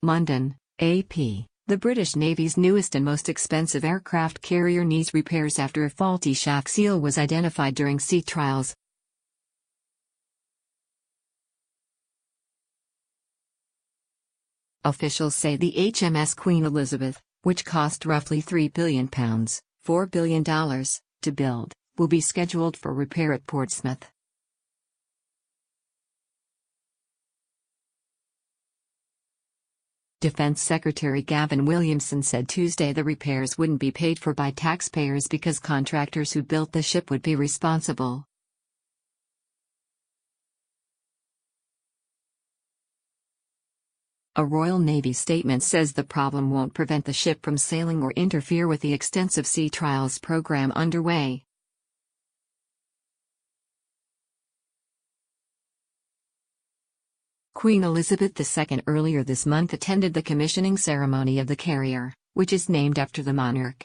London, AP. The British Navy's newest and most expensive aircraft carrier needs repairs after a faulty shaft seal was identified during sea trials. Officials say the HMS Queen Elizabeth, which cost roughly £3 billion, $4 billion, to build, will be scheduled for repair at Portsmouth. Defense Secretary Gavin Williamson said Tuesday the repairs wouldn't be paid for by taxpayers because contractors who built the ship would be responsible. A Royal Navy statement says the problem won't prevent the ship from sailing or interfere with the extensive sea trials program underway. Queen Elizabeth II earlier this month attended the commissioning ceremony of the carrier, which is named after the monarch.